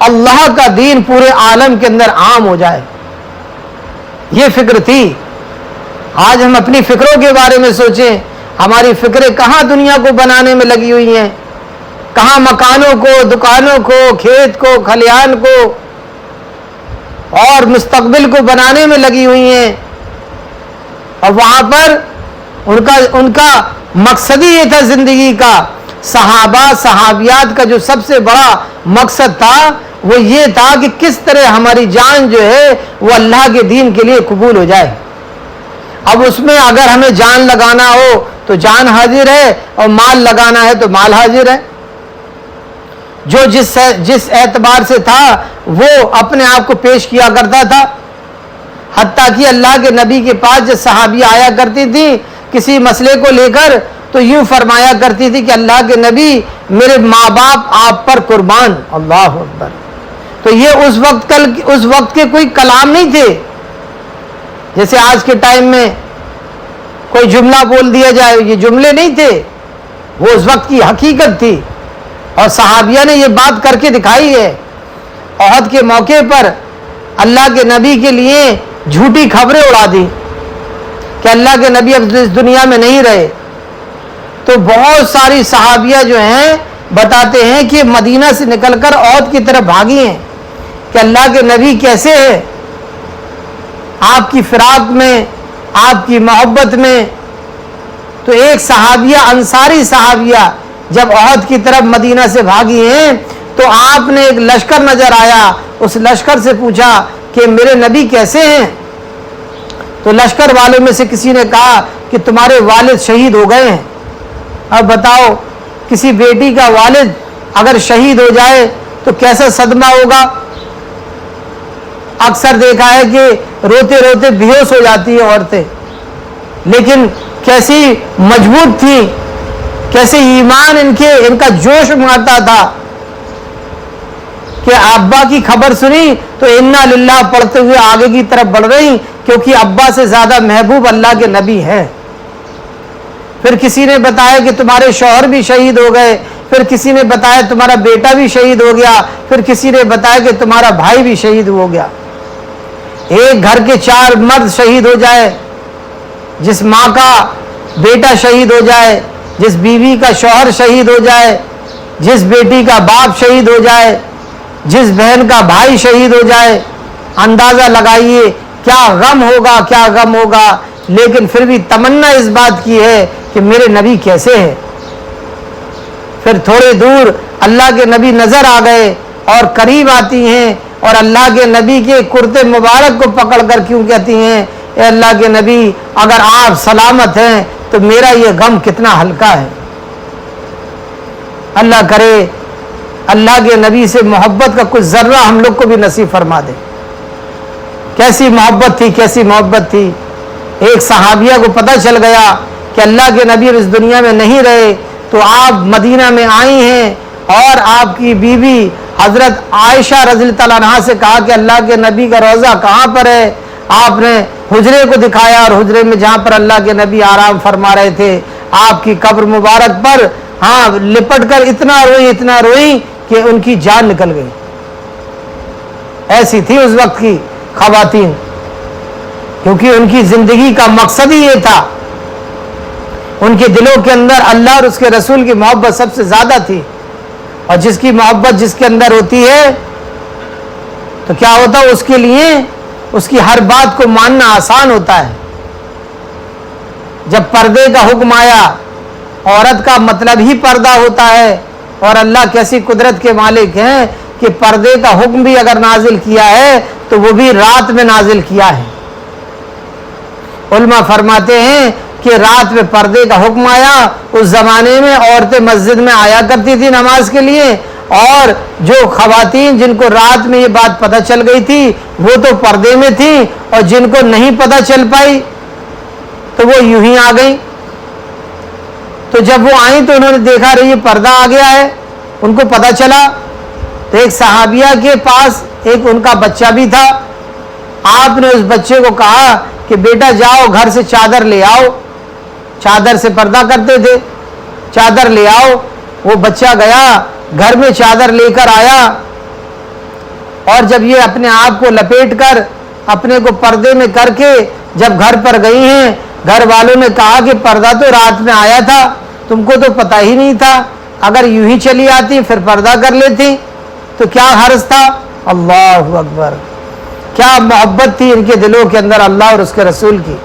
اللہ کا دین پورے عالم کے اندر عام ہو جائے. یہ فکر تھی. آج ہم اپنی فکروں کے بارے میں سوچیں. ہماری فکریں کہاں دنیا کو بنانے میں لگی ہوئی ہیں, کہاں مکانوں کو, دکانوں کو, کھیت کو, کھلیان کو اور مستقبل کو بنانے میں لگی ہوئی ہیں. اور وہاں پر ان کا مقصد ہی یہ تھا زندگی کا. صحابہ صحابیات کا جو سب سے بڑا مقصد تھا وہ یہ تھا کہ کس طرح ہماری جان جو ہے وہ اللہ کے دین کے لیے قبول ہو جائے. اب اس میں اگر ہمیں جان لگانا ہو تو جان حاضر ہے, اور مال لگانا ہے تو مال حاضر ہے. جو جس اعتبار سے تھا وہ اپنے آپ کو پیش کیا کرتا تھا. حتیٰ کہ اللہ کے نبی کے پاس جب صحابی آیا کرتی تھی کسی مسئلے کو لے کر تو یوں فرمایا کرتی تھی کہ اللہ کے نبی میرے ماں باپ آپ پر قربان. اللہ اکبر. تو یہ اس وقت کے کوئی کلام نہیں تھے جیسے آج کے ٹائم میں کوئی جملہ بول دیا جائے. یہ جملے نہیں تھے, وہ اس وقت کی حقیقت تھی. اور صحابیہ نے یہ بات کر کے دکھائی ہے. احد کے موقع پر اللہ کے نبی کے لیے جھوٹی خبریں اڑا دی کہ اللہ کے نبی اب اس دنیا میں نہیں رہے. تو بہت ساری صحابیہ جو ہیں بتاتے ہیں کہ مدینہ سے نکل کر احد کی طرف بھاگی ہیں کہ اللہ کے نبی کیسے ہیں, آپ کی فراق میں, آپ کی محبت میں. تو ایک صحابیہ, انصاری صحابیہ جب احد کی طرف مدینہ سے بھاگی ہیں تو آپ نے ایک لشکر نظر آیا. اس لشکر سے پوچھا کہ میرے نبی کیسے ہیں؟ تو لشکر والوں میں سے کسی نے کہا کہ تمہارے والد شہید ہو گئے ہیں. اب بتاؤ, کسی بیٹی کا والد اگر شہید ہو جائے تو کیسا صدمہ ہوگا. اکثر دیکھا ہے کہ روتے روتے بے ہوش ہو جاتی ہیں عورتیں, لیکن کیسی مضبوط تھی, کیسے ایمان ان کا جوش مارتا تھا کہ ابا کی خبر سنی تو انا للہ پڑھتے ہوئے آگے کی طرف بڑھ رہی, کیونکہ ابا سے زیادہ محبوب اللہ کے نبی ہیں. پھر کسی نے بتایا کہ تمہارے شوہر بھی شہید ہو گئے, پھر کسی نے بتایا تمہارا بیٹا بھی شہید ہو گیا, پھر کسی نے بتایا کہ تمہارا بھائی بھی شہید ہو گیا. ایک گھر کے 4 مرد شہید ہو جائے, جس ماں کا بیٹا شہید ہو جائے, جس بیوی کا شوہر شہید ہو جائے, جس بیٹی کا باپ شہید ہو جائے, جس بہن کا بھائی شہید ہو جائے, اندازہ لگائیے کیا غم ہوگا, کیا غم ہوگا. لیکن پھر بھی تمنا اس بات کی ہے کہ میرے نبی کیسے ہیں. پھر تھوڑے دور اللہ کے نبی نظر آ گئے اور قریب آتی ہیں اور اللہ کے نبی کے کرتے مبارک کو پکڑ کر کیوں کہتی ہیں, اے اللہ کے نبی اگر آپ سلامت ہیں تو میرا یہ غم کتنا ہلکا ہے. اللہ کرے اللہ کے نبی سے محبت کا کچھ ذرہ ہم لوگ کو بھی نصیب فرما دے. کیسی محبت تھی, کیسی محبت تھی. ایک صحابیہ کو پتہ چل گیا کہ اللہ کے نبی اس دنیا میں نہیں رہے, تو آپ مدینہ میں آئی ہیں اور آپ کی بیوی حضرت عائشہ رضی اللہ تعالیٰ عنہا سے کہا کہ اللہ کے نبی کا روضہ کہاں پر ہے. آپ نے حجرے کو دکھایا, اور حجرے میں جہاں پر اللہ کے نبی آرام فرما رہے تھے, آپ کی قبر مبارک پر لپٹ کر اتنا روئی کہ ان کی جان نکل گئی. ایسی تھی اس وقت کی خواتین, کیونکہ ان کی زندگی کا مقصد ہی یہ تھا. ان کے دلوں کے اندر اللہ اور اس کے رسول کی محبت سب سے زیادہ تھی, اور جس کی محبت جس کے اندر ہوتی ہے تو کیا ہوتا ہے, اس کے لیے اس کی ہر بات کو ماننا آسان ہوتا ہے. جب پردے کا حکم آیا, عورت کا مطلب ہی پردہ ہوتا ہے, اور اللہ کیسی قدرت کے مالک ہیں کہ پردے کا حکم بھی اگر نازل کیا ہے تو وہ بھی رات میں نازل کیا ہے. علماء فرماتے ہیں کہ رات میں پردے کا حکم آیا. اس زمانے میں عورتیں مسجد میں آیا کرتی تھی نماز کے لیے, اور جو خواتین جن کو رات میں یہ بات پتہ چل گئی تھی وہ تو پردے میں تھیں, اور جن کو نہیں پتہ چل پائی تو وہ یوں ہی آ گئیں. تو جب وہ آئیں تو انہوں نے دیکھا رہی یہ پردہ آ گیا ہے, ان کو پتہ چلا. تو ایک صحابیہ کے پاس ایک ان کا بچہ بھی تھا. آپ نے اس بچے کو کہا کہ بیٹا جاؤ گھر سے چادر لے آؤ, چادر سے پردہ کرتے تھے, چادر لے آؤ. وہ بچہ گیا, گھر میں چادر لے کر آیا. اور جب یہ اپنے آپ کو لپیٹ کر اپنے کو پردے میں کر کے جب گھر پر گئی ہیں، گھر والوں نے کہا کہ پردہ تو رات میں آیا تھا، تم کو تو پتہ ہی نہیں تھا، اگر یوں ہی چلی آتی پھر پردہ کر لیتی تو کیا حرج تھا۔ اللہ اکبر، کیا محبت تھی ان کے دلوں کے اندر اللہ اور اس کے رسول کی۔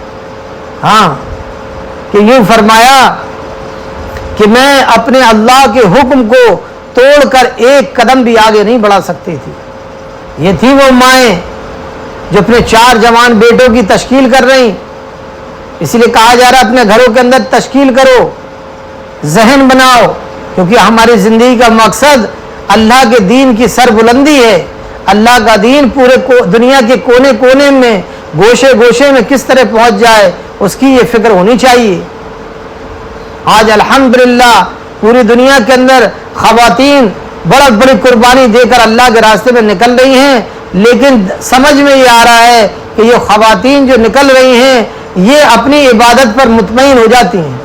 ہاں، کہ یوں فرمایا کہ میں اپنے اللہ کے حکم کو توڑ کر ایک قدم بھی آگے نہیں بڑھا سکتی تھی۔ یہ تھی وہ مائیں جو اپنے 4 جوان بیٹوں کی تشکیل کر رہی، اس لیے کہا جا رہا ہے اپنے گھروں کے اندر تشکیل کرو، ذہن بناؤ، کیونکہ ہماری زندگی کا مقصد اللہ کے دین کی سربلندی ہے۔ اللہ کا دین پورے دنیا کے کونے کونے میں، گوشے گوشے میں کس طرح پہنچ جائے، اس کی یہ فکر ہونی چاہیے۔ آج الحمدللہ پوری دنیا کے اندر خواتین بڑی بڑی قربانی دے کر اللہ کے راستے میں نکل رہی ہیں، لیکن سمجھ میں یہ آ رہا ہے کہ یہ خواتین جو نکل رہی ہیں یہ اپنی عبادت پر مطمئن ہو جاتی ہیں۔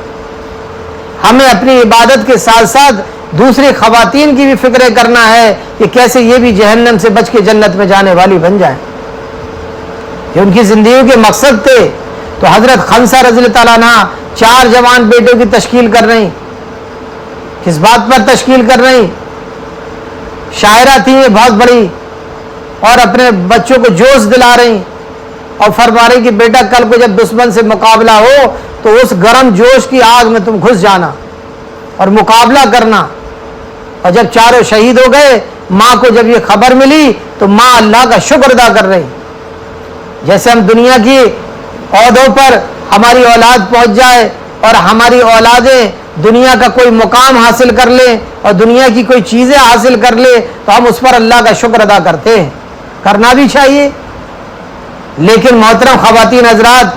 ہمیں اپنی عبادت کے ساتھ ساتھ دوسری خواتین کی بھی فکریں کرنا ہے کہ کیسے یہ بھی جہنم سے بچ کے جنت میں جانے والی بن جائیں۔ یہ ان کی زندگیوں کے مقصد تھے۔ تو حضرت خنسا رضی اللہ تعالیٰ عنہ 4 جوان بیٹوں کی تشکیل کر رہی، کس بات پر تشکیل کر رہی؟ شاعرہ تھی یہ بہت بڑی، اور اپنے بچوں کو جوش دلا رہی اور فرما رہی کہ بیٹا کل کو جب دشمن سے مقابلہ ہو تو اس گرم جوش کی آگ میں تم گھس جانا اور مقابلہ کرنا۔ اور جب چاروں شہید ہو گئے، ماں کو جب یہ خبر ملی تو ماں اللہ کا شکر ادا کر رہی۔ جیسے ہم دنیا کی عہدوں پر ہماری اولاد پہنچ جائے اور ہماری اولادیں دنیا کا کوئی مقام حاصل کر لیں اور دنیا کی کوئی چیزیں حاصل کر لیں تو ہم اس پر اللہ کا شکر ادا کرتے ہیں، کرنا بھی چاہیے۔ لیکن محترم خواتین حضرات،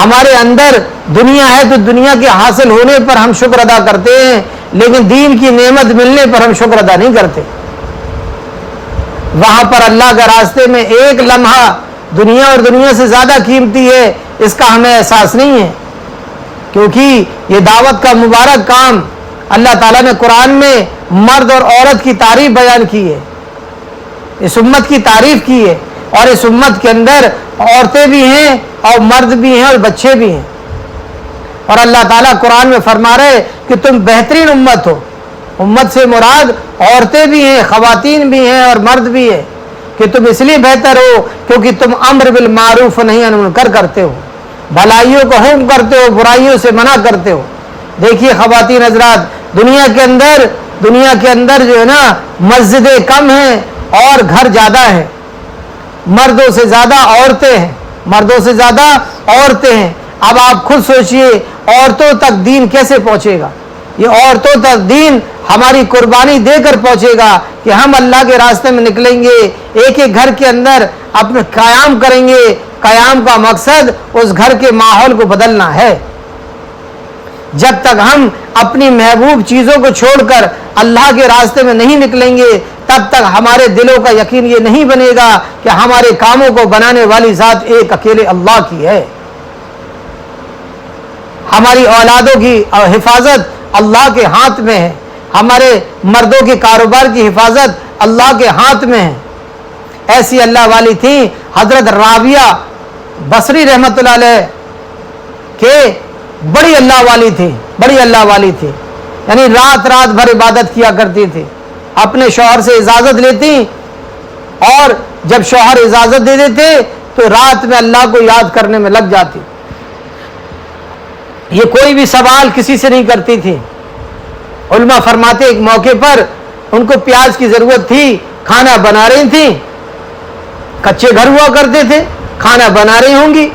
ہمارے اندر دنیا ہے تو دنیا کے حاصل ہونے پر ہم شکر ادا کرتے ہیں، لیکن دین کی نعمت ملنے پر ہم شکر ادا نہیں کرتے۔ وہاں پر اللہ کے راستے میں ایک لمحہ دنیا اور دنیا سے زیادہ قیمتی ہے، اس کا ہمیں احساس نہیں ہے، کیونکہ یہ دعوت کا مبارک کام اللہ تعالیٰ نے قرآن میں مرد اور عورت کی تعریف بیان کی ہے، اس امت کی تعریف کی ہے، اور اس امت کے اندر عورتیں بھی ہیں اور مرد بھی ہیں اور بچے بھی ہیں۔ اور اللہ تعالیٰ قرآن میں فرما رہے کہ تم بہترین امت ہو۔ امت سے مراد عورتیں بھی ہیں، خواتین بھی ہیں اور مرد بھی ہیں، کہ تم اس لیے بہتر ہو کیونکہ تم امر بالمعروف نہی عن المنکر کرتے ہو، بھلائیوں کو حکم کرتے ہو، برائیوں سے منع کرتے ہو۔ دیکھیے خواتین حضرات، دنیا کے اندر جو ہے نا مسجدیں کم ہیں اور گھر زیادہ ہیں، مردوں سے زیادہ عورتیں ہیں، مردوں سے زیادہ عورتیں ہیں۔ اب آپ خود سوچئے عورتوں تک دین کیسے پہنچے گا؟ یہ عورتوں تک دین ہماری قربانی دے کر پہنچے گا کہ ہم اللہ کے راستے میں نکلیں گے، ایک ایک گھر کے اندر اپنے قیام کریں گے۔ قیام کا مقصد اس گھر کے ماحول کو بدلنا ہے۔ جب تک ہم اپنی محبوب چیزوں کو چھوڑ کر اللہ کے راستے میں نہیں نکلیں گے تب تک ہمارے دلوں کا یقین یہ نہیں بنے گا کہ ہمارے کاموں کو بنانے والی ذات ایک اکیلے اللہ کی ہے۔ ہماری اولادوں کی حفاظت اللہ کے ہاتھ میں ہے، ہمارے مردوں کے کاروبار کی حفاظت اللہ کے ہاتھ میں ہے۔ ایسی اللہ والی تھی حضرت رابعہ بصری رحمت اللہ علیہ کہ بڑی اللہ والی تھی، بڑی اللہ والی تھی، یعنی رات رات بھر عبادت کیا کرتی تھی، اپنے شوہر سے اجازت لیتی اور جب شوہر اجازت دے دیتے تو رات میں اللہ کو یاد کرنے میں لگ جاتی۔ یہ کوئی بھی سوال کسی سے نہیں کرتی تھی۔ علماء فرماتے ایک موقع پر ان کو پیاز کی ضرورت تھی، کھانا بنا رہی تھیں، کچے گھر ہوا کرتے تھے، کھانا بنا رہی ہوں گی،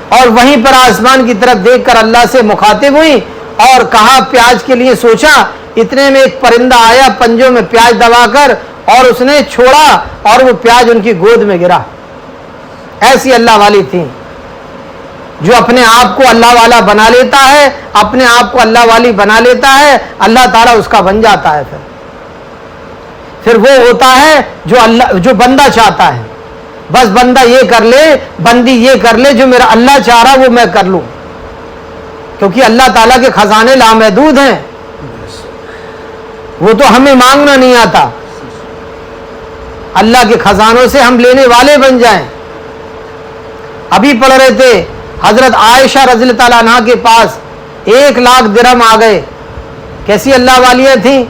اور وہیں پر آسمان کی طرف دیکھ کر اللہ سے مخاطب ہوئی اور کہا پیاز کے لیے سوچا، اتنے میں ایک پرندہ آیا پنجوں میں پیاز دبا کر اور اس نے چھوڑا اور وہ پیاز ان کی گود میں گرا۔ ایسی اللہ والی تھی جو اپنے آپ کو اللہ والا بنا لیتا ہے، اپنے آپ کو اللہ والی بنا لیتا ہے، اللہ تعالیٰ اس کا بن جاتا ہے۔ پھر وہ ہوتا ہے جو بندہ چاہتا ہے، بس بندہ یہ کر لے، بندی یہ کر لے جو میرا اللہ چاہ رہا وہ میں کر لوں، کیونکہ اللہ تعالیٰ کے خزانے لامحدود ہیں، وہ تو ہمیں مانگنا نہیں آتا۔ اللہ کے خزانوں سے ہم لینے والے بن جائیں۔ ابھی پڑھ رہے تھے حضرت عائشہ رضی اللہ تعالیٰ عنہ کے پاس 1,00,000 درہم آ گئے۔ کیسی اللہ والیاں تھیں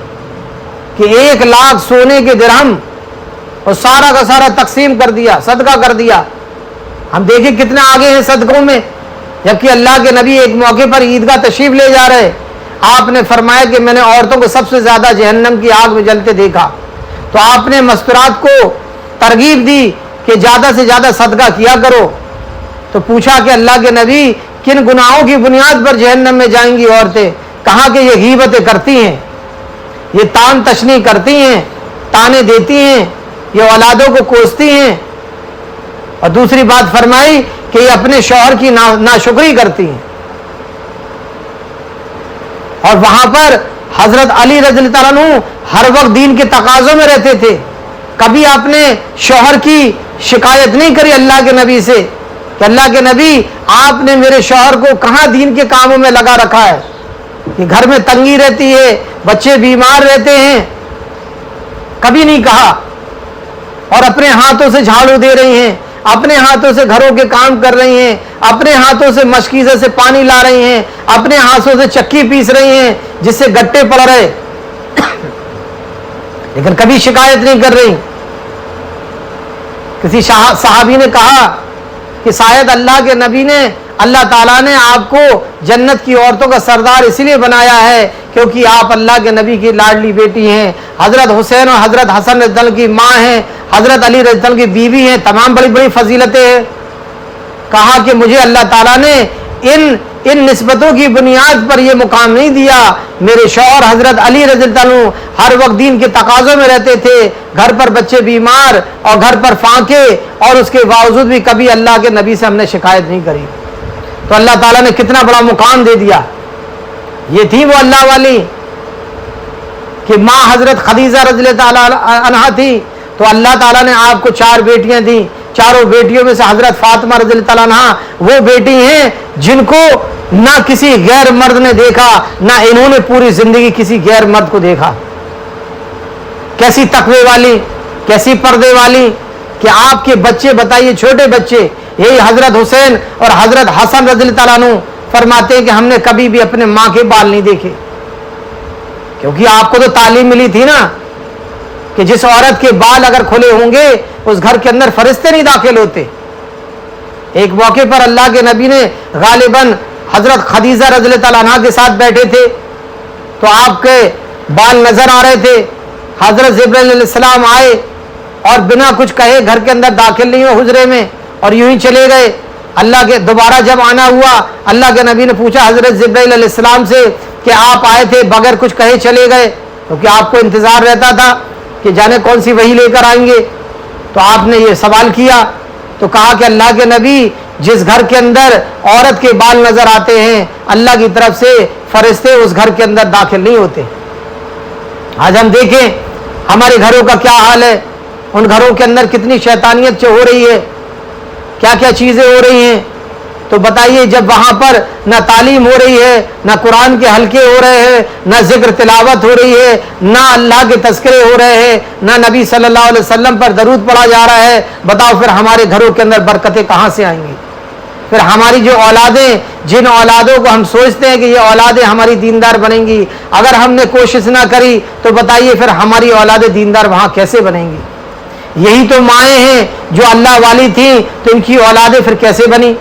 کہ 1,00,000 سونے کے درہم اور سارا کا سارا تقسیم کر دیا، صدقہ کر دیا۔ ہم دیکھیں کتنے آگے ہیں صدقوں میں، جبکہ اللہ کے نبی ایک موقع پر عیدگاہ تشریف لے جا رہے، آپ نے فرمایا کہ میں نے عورتوں کو سب سے زیادہ جہنم کی آگ میں جلتے دیکھا، تو آپ نے مستورات کو ترغیب دی کہ زیادہ سے زیادہ صدقہ کیا کرو۔ تو پوچھا کہ اللہ کے نبی کن گناہوں کی بنیاد پر جہنم میں جائیں گی عورتیں؟ کہا کہ یہ غیبتیں کرتی ہیں، یہ تان تشنی کرتی ہیں، تانے دیتی ہیں، یہ اولادوں کو کوستی ہیں، اور دوسری بات فرمائی کہ یہ اپنے شوہر کی ناشکری کرتی ہیں۔ اور وہاں پر حضرت علی رضی اللہ تعالیٰ عنہ ہر وقت دین کے تقاضوں میں رہتے تھے، کبھی آپ نے شوہر کی شکایت نہیں کری اللہ کے نبی سے کہ اللہ کے نبی آپ نے میرے شوہر کو کہاں دین کے کاموں میں لگا رکھا ہے، کہ گھر میں تنگی رہتی ہے، بچے بیمار رہتے ہیں، کبھی نہیں کہا۔ اور اپنے ہاتھوں سے جھاڑو دے رہی ہیں، اپنے ہاتھوں سے گھروں کے کام کر رہی ہیں، اپنے ہاتھوں سے مشکیزے سے پانی لا رہی ہیں، اپنے ہاتھوں سے چکی پیس رہی ہیں جس سے گٹے پڑ رہے، لیکن کبھی شکایت نہیں کر رہی۔ کسی صحابی نے کہا کہ شاید اللہ کے نبی نے، اللہ تعالیٰ نے آپ کو جنت کی عورتوں کا سردار اس لیے بنایا ہے کیونکہ آپ اللہ کے نبی کی لاڈلی بیٹی ہیں، حضرت حسین اور حضرت حسن رضی اللہ کی ماں ہیں، حضرت علی رضی اللہ کی بیوی ہیں، تمام بڑی بڑی فضیلتیں ہیں۔ کہا کہ مجھے اللہ تعالیٰ نے ان نسبتوں کی بنیاد پر یہ مقام نہیں دیا، میرے شوہر حضرت علی رضی اللہ عنہ ہر وقت دین کے تقاضوں میں رہتے تھے، گھر پر بچے بیمار اور گھر پر فاقے، اور اس کے باوجود بھی کبھی اللہ کے نبی سے ہم نے شکایت نہیں کری۔ تو اللہ تعالیٰ نے کتنا بڑا مقام دے دیا۔ یہ تھی وہ اللہ والی کہ ماں حضرت خدیجہ رضی اللہ تعالیٰ عنہا تھی، تو اللہ تعالیٰ نے آپ کو 4 بیٹیاں دیں، چاروں بیٹیوں میں سے حضرت فاطمہ رضی اللہ تعالیٰ عنہا وہ بیٹی ہیں جن کو نہ کسی غیر مرد نے دیکھا، نہ انہوں نے پوری زندگی کسی غیر مرد کو دیکھا۔ کیسی تقوی والی، کیسی پردے والی کہ آپ کے بچے، بتائیے چھوٹے بچے، یہی حضرت حسین اور حضرت حسن رضی اللہ تعالیٰ عنہ فرماتے ہیں کہ ہم نے کبھی بھی اپنے ماں کے بال نہیں دیکھے، کیونکہ آپ کو تو تعلیم ملی تھی نا کہ جس عورت کے بال اگر کھلے ہوں گے اس گھر کے اندر فرشتے نہیں داخل ہوتے۔ ایک موقع پر اللہ کے نبی نے غالباً حضرت خدیجہ رضی اللہ تعالیٰ عنہا کے ساتھ بیٹھے تھے، تو آپ کے بال نظر آ رہے تھے۔ حضرت جبرائیل علیہ السلام آئے اور بنا کچھ کہے گھر کے اندر داخل نہیں ہوئے حجرے میں، اور یوں ہی چلے گئے۔ اللہ کے دوبارہ جب آنا ہوا، اللہ کے نبی نے پوچھا حضرت جبرائیل علیہ السلام سے کہ آپ آئے تھے بغیر کچھ کہے چلے گئے، کیونکہ آپ کو انتظار رہتا تھا کہ جانے کون سی وحی لے کر آئیں گے۔ تو آپ نے یہ سوال کیا، تو کہا کہ اللہ کے نبی جس گھر کے اندر عورت کے بال نظر آتے ہیں اللہ کی طرف سے فرشتے اس گھر کے اندر داخل نہیں ہوتے۔ آج ہم دیکھیں ہمارے گھروں کا کیا حال ہے، ان گھروں کے اندر کتنی شیطانیت ہو رہی ہے، کیا کیا چیزیں ہو رہی ہیں۔ تو بتائیے جب وہاں پر نہ تعلیم ہو رہی ہے، نہ قرآن کے حلقے ہو رہے ہیں، نہ ذکر تلاوت ہو رہی ہے، نہ اللہ کے تذکرے ہو رہے ہیں، نہ نبی صلی اللہ علیہ وسلم پر درود پڑھا جا رہا ہے، بتاؤ پھر ہمارے گھروں کے اندر برکتیں کہاں سے آئیں گی؟ پھر ہماری جو اولادیں، جن اولادوں کو ہم سوچتے ہیں کہ یہ اولادیں ہماری دیندار بنیں گی، اگر ہم نے کوشش نہ کری تو بتائیے پھر ہماری اولادیں دیندار وہاں کیسے بنیں گی؟ یہی تو مائیں ہیں جو اللہ والی تھیں، تو ان کی اولادیں پھر کیسے بنی؟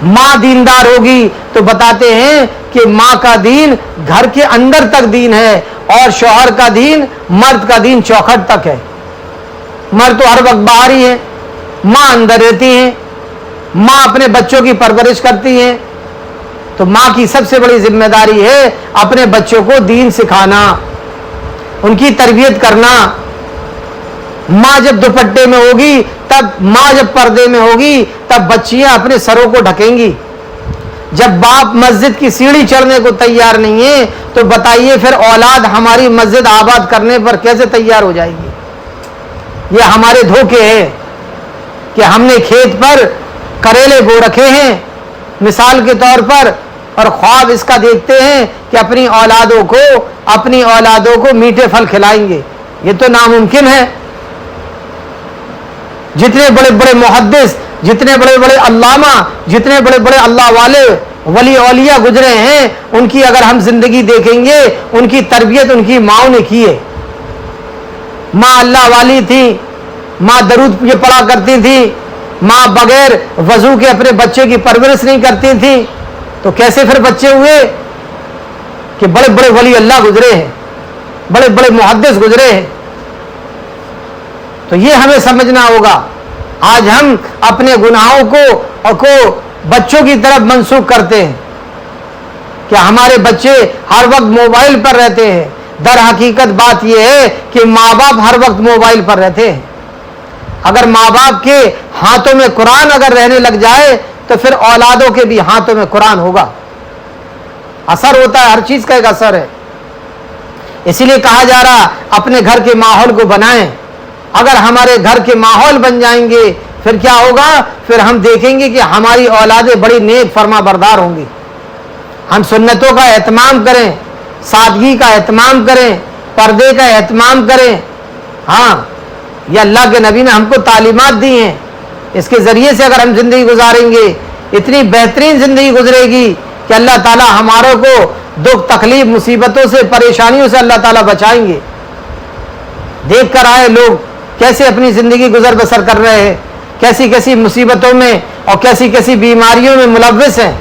ماں دیندار ہوگی تو بتاتے ہیں کہ ماں کا دین گھر کے اندر تک دین ہے، اور شوہر کا دین، مرد کا دین چوکھٹ تک ہے۔ مرد تو ہر وقت باہر ہی ہے، ماں اندر رہتی ہیں، ماں اپنے بچوں کی پرورش کرتی ہیں۔ تو ماں کی سب سے بڑی ذمہ داری ہے اپنے بچوں کو دین سکھانا، ان کی تربیت کرنا۔ ماں جب دوپٹے میں ہوگی، تب ماں جب پردے میں ہوگی، تب بچیاں اپنے سروں کو ڈھکیں گی۔ جب باپ مسجد کی سیڑھی چڑھنے کو تیار نہیں ہے تو بتائیے پھر اولاد ہماری مسجد آباد کرنے پر کیسے تیار ہو جائے گی؟ یہ ہمارے دھوکے ہیں کہ ہم نے کھیت پر کریلے بو رکھے ہیں مثال کے طور پر، اور خواب اس کا دیکھتے ہیں کہ اپنی اولادوں کو میٹھے پھل کھلائیں گے، یہ تو ناممکن ہے. جتنے بڑے بڑے محدث، جتنے بڑے بڑے علامہ، جتنے بڑے بڑے اللہ والے ولی اولیاء گزرے ہیں، ان کی اگر ہم زندگی دیکھیں گے، ان کی تربیت ان کی ماؤں نے کی ہے. ماں اللہ والی تھی، ماں درود یہ پڑھا کرتی تھی، ماں بغیر وضو کے اپنے بچے کی پرورش نہیں کرتی تھی. تو کیسے پھر بچے ہوئے کہ بڑے بڑے ولی اللہ گزرے ہیں، بڑے بڑے محدث گزرے ہیں. تو یہ ہمیں سمجھنا ہوگا. آج ہم اپنے گناہوں کو بچوں کی طرف منسوخ کرتے ہیں کہ ہمارے بچے ہر وقت موبائل پر رہتے ہیں. در حقیقت بات یہ ہے کہ ماں باپ ہر وقت موبائل پر رہتے ہیں. اگر ماں باپ کے ہاتھوں میں قرآن اگر رہنے لگ جائے تو پھر اولادوں کے بھی ہاتھوں میں قرآن ہوگا. اثر ہوتا ہے، ہر چیز کا ایک اثر ہے. اسی لیے کہا جا رہا اپنے گھر کے ماحول کو بنائیں. اگر ہمارے گھر کے ماحول بن جائیں گے پھر کیا ہوگا؟ پھر ہم دیکھیں گے کہ ہماری اولادیں بڑی نیک فرما بردار ہوں گی. ہم سنتوں کا اہتمام کریں، سادگی کا اہتمام کریں، پردے کا اہتمام کریں. ہاں، یہ اللہ کے نبی نے ہم کو تعلیمات دی ہیں. اس کے ذریعے سے اگر ہم زندگی گزاریں گے اتنی بہترین زندگی گزرے گی کہ اللہ تعالیٰ ہماروں کو دکھ تکلیف مصیبتوں سے پریشانیوں سے اللہ تعالیٰ بچائیں گے. دیکھ کر آئے لوگ کیسے اپنی زندگی گزر بسر کر رہے ہیں، کیسی کیسی مصیبتوں میں اور کیسی کیسی بیماریوں میں ملوث ہیں.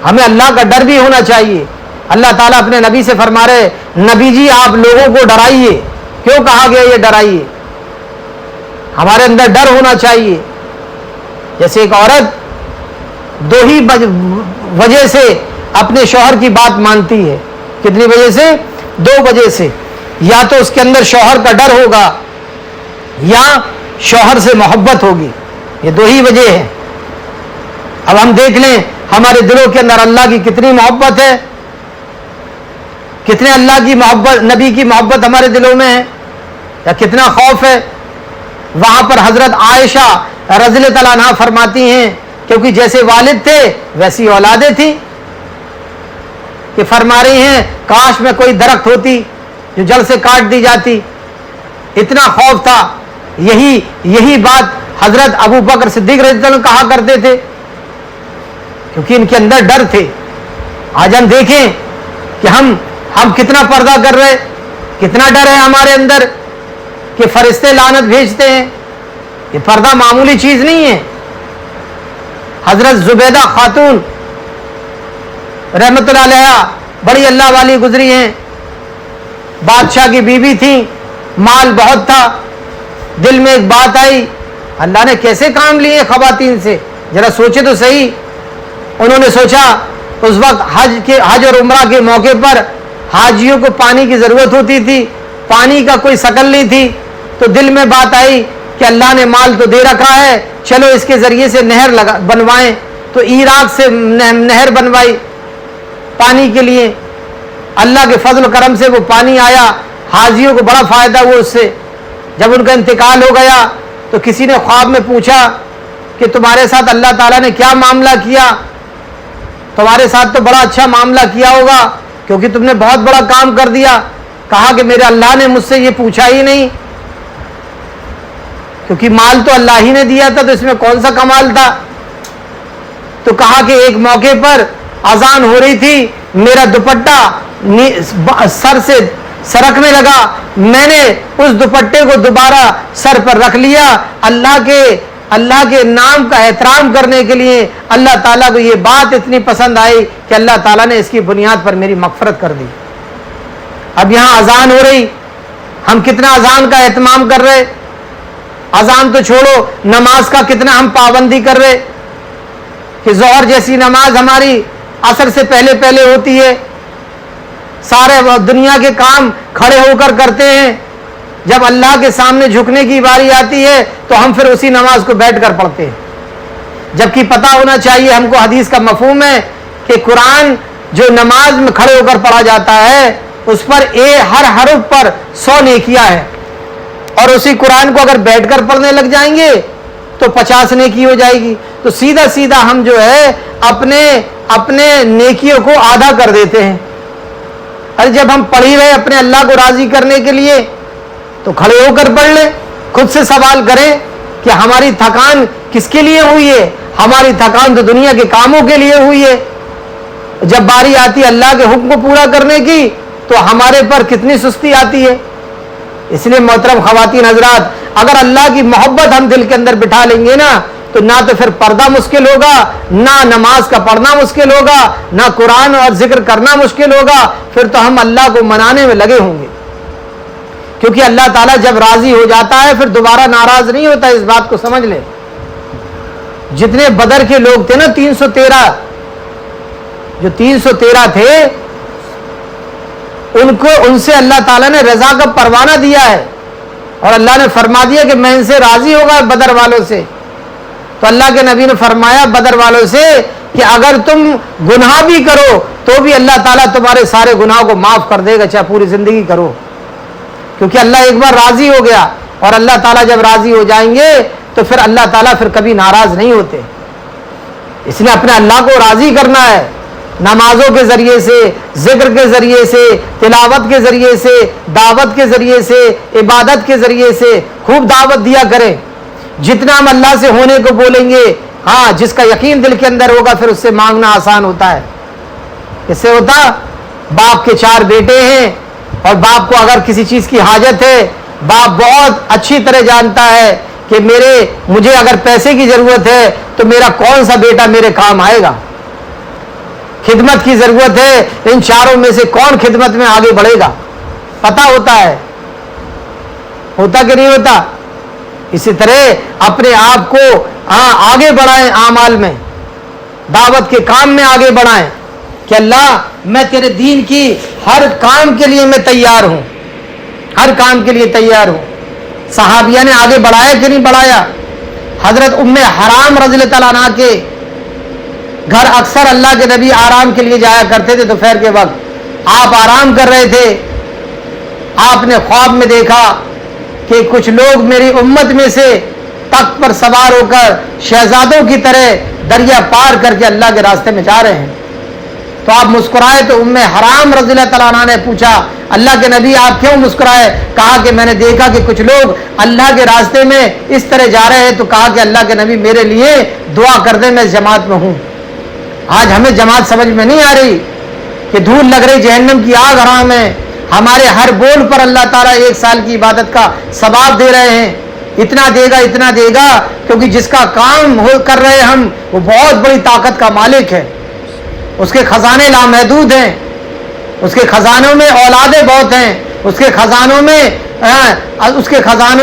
ہمیں اللہ کا ڈر بھی ہونا چاہیے. اللہ تعالیٰ اپنے نبی سے فرما رہے نبی جی آپ لوگوں کو ڈرائیے. کیوں کہا گیا یہ ڈرائیے؟ ہمارے اندر ڈر ہونا چاہیے. جیسے ایک عورت دو ہی وجہ سے اپنے شوہر کی بات مانتی ہے. کتنی وجہ سے؟ دو وجہ سے. یا تو اس کے اندر شوہر کا ڈر ہوگا یا شوہر سے محبت ہوگی. یہ دو ہی وجہ ہیں. اب ہم دیکھ لیں ہمارے دلوں کے اندر اللہ کی کتنی محبت ہے، کتنے اللہ کی محبت، نبی کی محبت ہمارے دلوں میں ہے، یا کتنا خوف ہے. وہاں پر حضرت عائشہ رضی اللہ تعالیٰ عنہا فرماتی ہیں کیونکہ جیسے والد تھے ویسی اولادیں تھیں کہ فرما رہی ہیں کاش میں کوئی درخت ہوتی جو جڑ سے کاٹ دی جاتی. اتنا خوف تھا. یہی بات حضرت ابو بکر صدیق رضی اللہ عنہ کہا کرتے تھے کیونکہ ان کے اندر ڈر تھے. آج ہم دیکھیں کہ ہم کتنا پردہ کر رہے، کتنا ڈر ہے ہمارے اندر کہ فرشتے لعنت بھیجتے ہیں. یہ پردہ معمولی چیز نہیں ہے. حضرت زبیدہ خاتون رحمت اللہ علیہ بڑی اللہ والی گزری ہیں، بادشاہ کی بیوی تھی، مال بہت تھا. دل میں ایک بات آئی اللہ نے کیسے کام لیے خواتین سے، ذرا سوچے تو صحیح. انہوں نے سوچا اس وقت حج اور عمرہ کے موقع پر حاجیوں کو پانی کی ضرورت ہوتی تھی، پانی کا کوئی شکل نہیں تھی. تو دل میں بات آئی کہ اللہ نے مال تو دے رکھا ہے، چلو اس کے ذریعے سے نہر بنوائیں. تو عراق سے نہر بنوائی پانی کے لیے. اللہ کے فضل و کرم سے وہ پانی آیا، حاجیوں کو بڑا فائدہ ہوا اس سے. جب ان کا انتقال ہو گیا تو کسی نے خواب میں پوچھا کہ تمہارے ساتھ اللہ تعالیٰ نے کیا معاملہ کیا؟ تمہارے ساتھ تو بڑا اچھا معاملہ کیا ہوگا کیونکہ تم نے بہت بڑا کام کر دیا. کہا کہ میرے اللہ نے مجھ سے یہ پوچھا ہی نہیں، کیونکہ مال تو اللہ ہی نے دیا تھا تو اس میں کون سا کمال تھا. تو کہا کہ ایک موقع پر اذان ہو رہی تھی، میرا دوپٹہ سر سے سرکنے لگا، میں نے اس دوپٹے کو دوبارہ سر پر رکھ لیا. اللہ کے نام کا احترام کرنے کے لیے اللہ تعالیٰ کو یہ بات اتنی پسند آئی کہ اللہ تعالیٰ نے اس کی بنیاد پر میری مغفرت کر دی. اب یہاں اذان ہو رہی، ہم کتنا اذان کا اہتمام کر رہے. اذان تو چھوڑو، نماز کا کتنا ہم پابندی کر رہے کہ ظہر جیسی نماز ہماری عصر سے پہلے ہوتی ہے. سارے دنیا کے کام کھڑے ہو کر کرتے ہیں. جب اللہ کے سامنے جھکنے کی باری آتی ہے تو ہم پھر اسی نماز کو بیٹھ کر پڑھتے ہیں، جبکہ پتہ ہونا چاہیے ہم کو حدیث کا مفہوم ہے کہ قرآن جو نماز میں کھڑے ہو کر پڑھا جاتا ہے اس پر ہر حرف پر 100 نیکیاں ہیں، اور اسی قرآن کو اگر بیٹھ کر پڑھنے لگ جائیں گے تو 50 نیکی ہو جائے گی. تو سیدھا ہم جو ہے اپنے نیکیوں کو آدھا کر دیتے ہیں. اور جب ہم پڑھ ہی رہے اپنے اللہ کو راضی کرنے کے لیے تو کھڑے ہو کر پڑھ لیں, خود سے سوال کریں کہ ہماری تھکان کس کے لیے ہوئی ہے؟ ہماری تھکان تو دنیا کے کاموں کے لیے ہوئی ہے. جب باری آتی ہے اللہ کے حکم کو پورا کرنے کی تو ہمارے پر کتنی سستی آتی ہے. اس لیے محترم خواتین حضرات, اگر اللہ کی محبت ہم دل کے اندر بٹھا لیں گے نا, تو نہ تو پھر پردہ مشکل ہوگا, نہ نماز کا پڑھنا مشکل ہوگا, نہ قرآن اور ذکر کرنا مشکل ہوگا. پھر تو ہم اللہ کو منانے میں لگے ہوں گے, کیونکہ اللہ تعالیٰ جب راضی ہو جاتا ہے پھر دوبارہ ناراض نہیں ہوتا. اس بات کو سمجھ لیں. جتنے بدر کے لوگ تھے نا 313, جو 313 تھے, ان سے اللہ تعالیٰ نے رضا کا پروانہ دیا ہے, اور اللہ نے فرما دیا کہ میں ان سے راضی ہوگا بدر والوں سے. تو اللہ کے نبی نے فرمایا بدر والوں سے کہ اگر تم گناہ بھی کرو تو بھی اللہ تعالیٰ تمہارے سارے گناہوں کو معاف کر دے گا, چاہے پوری زندگی کرو. کیونکہ اللہ ایک بار راضی ہو گیا, اور اللہ تعالیٰ جب راضی ہو جائیں گے تو پھر اللہ تعالیٰ پھر کبھی ناراض نہیں ہوتے. اس لیے اپنے اللہ کو راضی کرنا ہے, نمازوں کے ذریعے سے, ذکر کے ذریعے سے, تلاوت کے ذریعے سے, دعوت کے ذریعے سے, عبادت کے ذریعے سے خوب دعوت دیا کریں. جتنا ہم اللہ سے ہونے کو بولیں گے, ہاں جس کا یقین دل کے اندر ہوگا پھر اس سے مانگنا آسان ہوتا ہے. اس سے ہوتا, باپ کے 4 بیٹے ہیں اور باپ کو اگر کسی چیز کی حاجت ہے, باپ بہت اچھی طرح جانتا ہے کہ مجھے اگر پیسے کی ضرورت ہے تو میرا کون سا بیٹا میرے کام آئے گا. خدمت کی ضرورت ہے, ان 4 میں سے کون خدمت میں آگے بڑھے گا, پتا ہوتا ہے. ہوتا کہ نہیں ہوتا؟ اسی طرح اپنے آپ کو آگے بڑھائیں, اعمال میں, دعوت کے کام میں آگے بڑھائیں کہ اللہ میں تیرے دین کی ہر کام کے لیے میں تیار ہوں, ہر کام کے لیے تیار ہوں. صحابیہ نے آگے بڑھایا کہ نہیں بڑھایا؟ حضرت ام حرام رضی اللہ تعالیٰ عنہ کے گھر اکثر اللہ کے نبی آرام کے لیے جایا کرتے تھے. دوپہر کے وقت آپ آرام کر رہے تھے, آپ نے خواب میں دیکھا کہ کچھ لوگ میری امت میں سے تخت پر سوار ہو کر شہزادوں کی طرح دریا پار کر کے اللہ کے راستے میں جا رہے ہیں. تو آپ مسکرائے. تو ام حرام رضی اللہ تعالیٰ عنہ نے پوچھا, اللہ کے نبی آپ کیوں مسکرائے؟ کہا کہ میں نے دیکھا کہ کچھ لوگ اللہ کے راستے میں اس طرح جا رہے ہیں. تو کہا کہ اللہ کے نبی میرے لیے دعا کر دیں, میں اس جماعت میں ہوں. آج ہمیں جماعت سمجھ میں نہیں آ رہی کہ دھول لگ رہی جہنم کی آگ حرام ہے. ہمارے ہر بول پر اللہ تعالیٰ 1 سال کی عبادت کا ثواب دے رہے ہیں. اتنا دے گا, اتنا دے گا, کیونکہ جس کا کام کر رہے ہم وہ بہت بڑی طاقت کا مالک ہے. اس کے خزانے لامحدود ہیں, اس کے خزانوں میں اولادیں بہت ہیں, اس کے خزانوں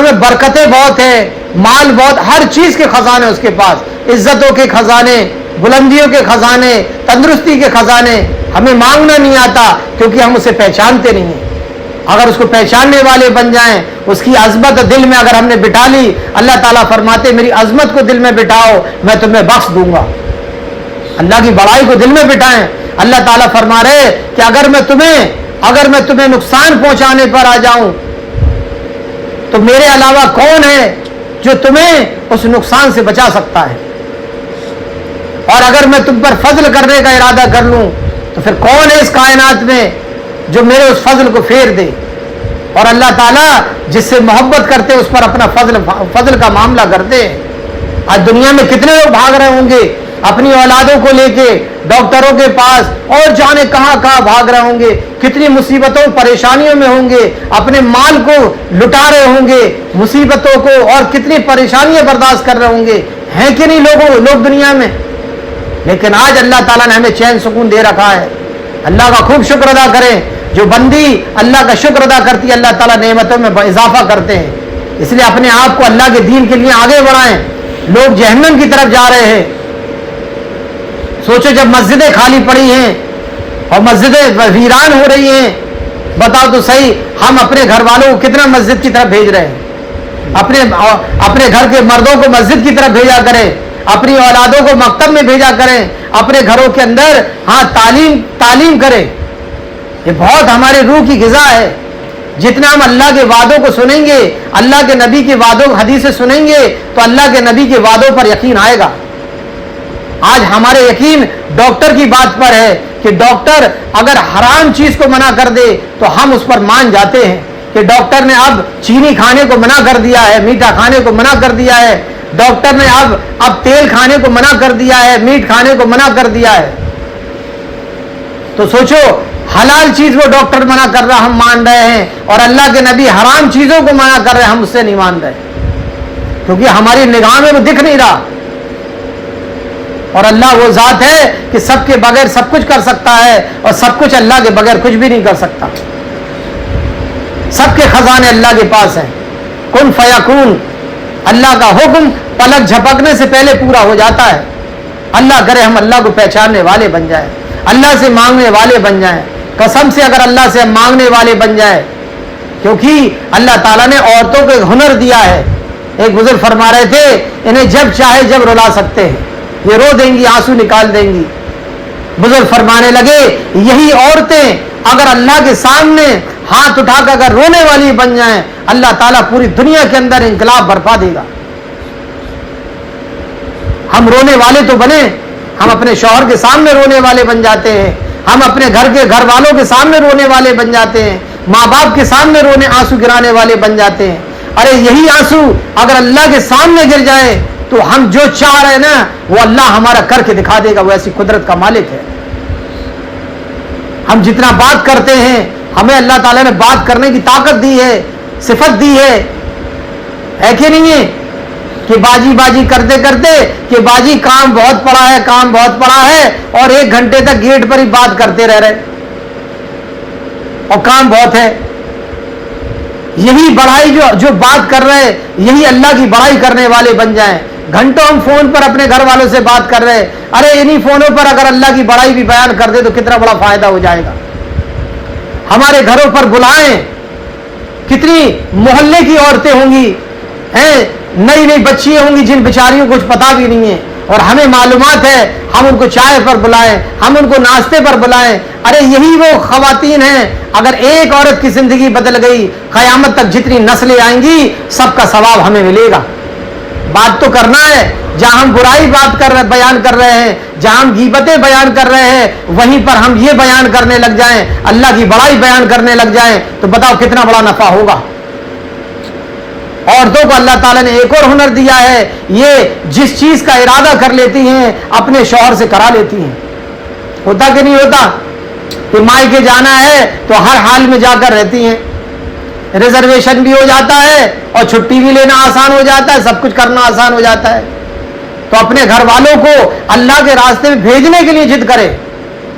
میں برکتیں بہت ہیں, مال بہت, ہر چیز کے خزانے اس کے پاس, عزتوں کے خزانے, بلندیوں کے خزانے, تندرستی کے خزانے. ہمیں مانگنا نہیں آتا کیونکہ ہم اسے پہچانتے نہیں ہیں. اگر اس کو پہچاننے والے بن جائیں, اس کی عظمت دل میں اگر ہم نے بٹھا لی, اللہ تعالیٰ فرماتے میری عظمت کو دل میں بٹھاؤ میں تمہیں بخش دوں گا. اللہ کی بڑائی کو دل میں بٹھائیں. اللہ تعالیٰ فرما رہے کہ اگر میں تمہیں نقصان پہنچانے پر آ جاؤں تو میرے علاوہ کون ہے جو تمہیں اس نقصان سے بچا سکتا ہے, اور اگر میں تم پر فضل کرنے کا ارادہ کر لوں تو پھر کون ہے اس کائنات میں جو میرے اس فضل کو پھیر دے. اور اللہ تعالیٰ جس سے محبت کرتے اس پر اپنا فضل کا معاملہ کرتے. آج دنیا میں کتنے لوگ بھاگ رہے ہوں گے اپنی اولادوں کو لے کے ڈاکٹروں کے پاس, اور جانے کہاں کہاں بھاگ رہے ہوں گے, کتنی مصیبتوں پریشانیوں میں ہوں گے, اپنے مال کو لٹا رہے ہوں گے, مصیبتوں کو اور کتنی پریشانیاں برداشت کر رہے ہوں گے. ہیں کہ نہیں لوگ دنیا میں؟ لیکن آج اللہ تعالیٰ نے ہمیں چین سکون دے رکھا ہے. اللہ کا خوب شکر ادا کریں. جو بندی اللہ کا شکر ادا کرتی ہے اللہ تعالیٰ نعمتوں میں اضافہ کرتے ہیں. اس لیے اپنے آپ کو اللہ کے دین کے لیے آگے بڑھائیں. لوگ جہنم کی طرف جا رہے ہیں. سوچو جب مسجدیں خالی پڑی ہیں اور مسجدیں ویران ہو رہی ہیں, بتاؤ تو صحیح ہم اپنے گھر والوں کو کتنا مسجد کی طرف بھیج رہے ہیں. اپنے گھر کے مردوں کو مسجد کی طرف بھیجا کریں, اپنی اولادوں کو مکتب میں بھیجا کریں, اپنے گھروں کے اندر تعلیم کریں. یہ بہت ہمارے روح کی غذا ہے. جتنا ہم اللہ کے وعدوں کو سنیں گے, اللہ کے نبی کے وعدوں حدیثیں سنیں گے, تو اللہ کے نبی کے وعدوں پر یقین آئے گا. آج ہمارے یقین ڈاکٹر کی بات پر ہے کہ ڈاکٹر اگر حرام چیز کو منع کر دے تو ہم اس پر مان جاتے ہیں کہ ڈاکٹر نے اب چینی کھانے کو منع کر دیا ہے, میٹھا کھانے کو منع کر دیا ہے, ڈاکٹر نے اب تیل کھانے کو منع کر دیا ہے, میٹ کھانے کو منع کر دیا ہے, تو سوچو حلال چیز وہ ڈاکٹر منع کر رہا ہم مان رہے ہیں, اور اللہ کے نبی حرام چیزوں کو منع کر رہے ہیں, ہم اس سے نہیں مان رہے, کیونکہ ہماری نگاہ میں وہ دکھ نہیں رہا. اور اللہ وہ ذات ہے کہ سب کے بغیر سب کچھ کر سکتا ہے, اور سب کچھ اللہ کے بغیر کچھ بھی نہیں کر سکتا. سب کے خزانے اللہ کے پاس ہیں. کن فیکون, اللہ کا حکم پلک جھپکنے سے پہلے پورا ہو جاتا ہے. اللہ کرے ہم اللہ کو پہچاننے والے بن جائیں, اللہ سے مانگنے والے بن جائیں. قسم سے اگر اللہ سے ہم مانگنے والے بن جائیں, کیونکہ اللہ تعالیٰ نے عورتوں کو ایک ہنر دیا ہے. ایک بزرگ فرما رہے تھے انہیں جب چاہے جب رلا سکتے ہیں, یہ رو دیں گی, آنسو نکال دیں گی. بزرگ فرمانے لگے یہی عورتیں اگر اللہ کے سامنے ہاتھ اٹھا کر اگر رونے والی بن جائیں, اللہ تعالیٰ پوری دنیا کے اندر انقلاب برپا دے گا. ہم رونے والے تو بنے, ہم اپنے شوہر کے سامنے رونے والے بن جاتے ہیں, ہم اپنے گھر والوں کے سامنے رونے والے بن جاتے ہیں, ماں باپ کے سامنے رونے آنسو گرانے والے بن جاتے ہیں. ارے یہی آنسو اگر اللہ کے سامنے گر جائے تو ہم جو چاہ رہے ہیں نا وہ اللہ ہمارا کر کے دکھا دے گا. وہ ایسی قدرت کا مالک ہے. ہم جتنا بات کرتے ہیں, ہمیں اللہ تعالیٰ نے بات کرنے کی طاقت دی ہے, صفت دی ہے کہ نہیں ہے, کہ باجی باجی کرتے کرتے کہ باجی کام بہت پڑا ہے, کام بہت پڑا ہے, اور 1 گھنٹے تک گیٹ پر ہی بات کرتے رہ رہے, اور کام بہت ہے. یہی بڑائی جو بات کر رہے, یہی اللہ کی بڑائی کرنے والے بن جائیں. گھنٹوں ہم فون پر اپنے گھر والوں سے بات کر رہے, ارے انہی فونوں پر اگر اللہ کی بڑائی بھی بیان کر دے تو کتنا بڑا فائدہ ہو جائے گا. ہمارے گھروں پر بلائیں, کتنی محلے کی عورتیں ہوں گی, نئی نئی بچیاں ہوں گی جن بیچاریوں کو کچھ پتا بھی نہیں ہے, اور ہمیں معلومات ہے, ہم ان کو چائے پر بلائیں, ہم ان کو ناشتے پر بلائیں. ارے یہی وہ خواتین ہیں, اگر ایک عورت کی زندگی بدل گئی, قیامت تک جتنی نسلیں آئیں گی سب کا ثواب ہمیں ملے گا. بات تو کرنا ہے, جہاں ہم برائی بیان کر رہے ہیں, جہاں ہم غیبتیں بیان کر رہے ہیں, وہیں پر ہم یہ بیان کرنے لگ جائیں, اللہ کی بڑائی بیان کرنے لگ جائیں, تو بتاؤ کتنا بڑا نفع ہوگا. عورتوں کو اللہ تعالیٰ نے ایک اور ہنر دیا ہے, یہ جس چیز کا ارادہ کر لیتی ہیں اپنے شوہر سے کرا لیتی ہیں. ہوتا کہ نہیں ہوتا کہ مائکے جانا ہے تو ہر حال میں جا کر رہتی ہیں, ریزرویشن بھی ہو جاتا ہے اور چھٹی بھی لینا آسان ہو جاتا ہے, سب کچھ کرنا آسان ہو جاتا ہے. تو اپنے گھر والوں کو اللہ کے راستے میں بھیجنے کے لیے ضد کرے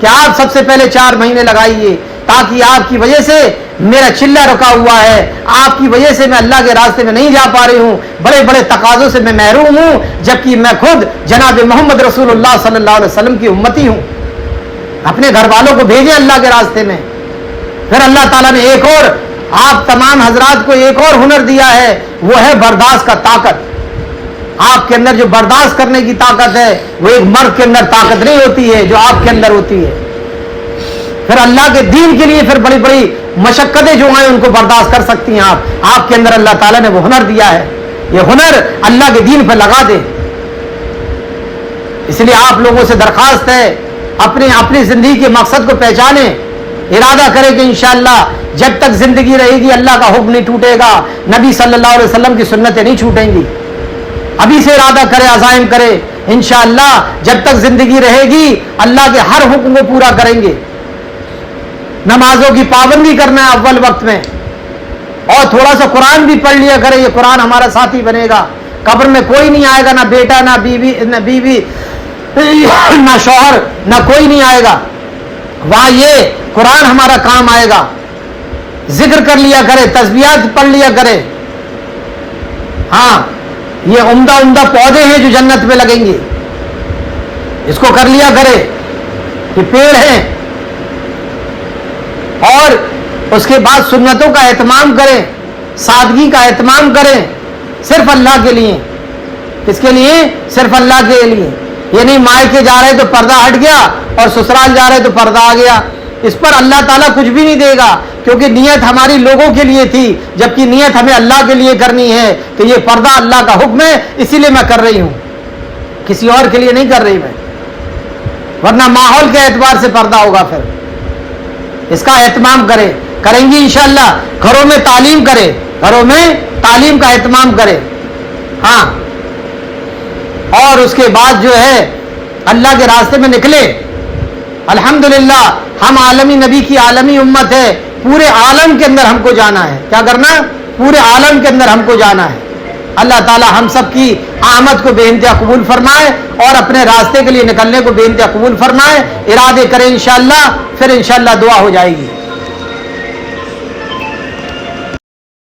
کہ آپ سب سے پہلے 4 مہینے لگائیے, تاکہ آپ کی وجہ سے میرا چلہ رکا ہوا ہے, آپ کی وجہ سے میں اللہ کے راستے میں نہیں جا پا رہی ہوں, بڑے بڑے تقاضوں سے میں محروم ہوں, جبکہ میں خود جناب محمد رسول اللہ صلی اللہ علیہ وسلم کی امتی ہوں. اپنے گھر والوں کو بھیجیں اللہ کے راستے میں. پھر اللہ تعالیٰ نے ایک اور آپ تمام حضرات کو ایک اور ہنر دیا ہے, وہ ہے برداشت کا طاقت. آپ کے اندر جو برداشت کرنے کی طاقت ہے وہ ایک مرد کے اندر طاقت نہیں ہوتی ہے جو آپ کے اندر ہوتی ہے. پھر اللہ کے دین کے لیے پھر بڑی بڑی مشقتیں جو ہیں ان کو برداشت کر سکتی ہیں آپ کے اندر اللہ تعالیٰ نے وہ ہنر دیا ہے. یہ ہنر اللہ کے دین پہ لگا دیں. اس لیے آپ لوگوں سے درخواست ہے, اپنی زندگی کے مقصد کو پہچانیں, ارادہ کریں کہ انشاءاللہ جب تک زندگی رہے گی اللہ کا حکم نہیں ٹوٹے گا, نبی صلی اللہ علیہ وسلم کی سنتیں نہیں چھوٹیں گی. ابھی سے ارادہ کرے, عزائم کرے, انشاءاللہ جب تک زندگی رہے گی اللہ کے ہر حکم کو پورا کریں گے. نمازوں کی پابندی کرنا ہے اول وقت میں, اور تھوڑا سا قرآن بھی پڑھ لیا کرے, یہ قرآن ہمارا ساتھی بنے گا. قبر میں کوئی نہیں آئے گا, نہ بیٹا نہ بیوی نہ شوہر, نہ کوئی نہیں آئے گا. وہاں یہ قرآن ہمارا کام آئے گا. ذکر کر لیا کرے, تسبیحات پڑھ لیا کرے. ہاں یہ عمدہ پودے ہیں جو جنت میں لگیں گے, اس کو کر لیا کرے. یہ پیڑ ہیں, اور اس کے بعد سنتوں کا اہتمام کریں, سادگی کا اہتمام کریں, صرف اللہ کے لیے. کس کے لیے؟ صرف اللہ کے لیے. یہ نہیں مائکے جا رہے تو پردہ ہٹ گیا اور سسرال جا رہے تو پردہ آ گیا. اس پر اللہ تعالیٰ کچھ بھی نہیں دے گا, کیونکہ نیت ہماری لوگوں کے لیے تھی, جبکہ نیت ہمیں اللہ کے لیے کرنی ہے کہ یہ پردہ اللہ کا حکم ہے, اسی لیے میں کر رہی ہوں, کسی اور کے لیے نہیں کر رہی میں. ورنہ ماحول کے اعتبار سے پردہ ہوگا. پھر اس کا اہتمام کرے. کریں گی انشاءاللہ. گھروں میں تعلیم کرے, گھروں میں تعلیم کا اہتمام کرے. ہاں, اور اس کے بعد جو ہے اللہ کے راستے میں نکلے. الحمدللہ ہم عالمی نبی کی عالمی امت ہے, پورے عالم کے اندر ہم کو جانا ہے. کیا کرنا؟ پورے عالم کے اندر ہم کو جانا ہے. اللہ تعالی ہم سب کی آمد کو بے انتہا قبول فرمائے اور اپنے راستے کے لیے نکلنے کو بے انتہا قبول فرمائے. ارادے کریں انشاءاللہ, پھر انشاءاللہ دعا ہو جائے گی.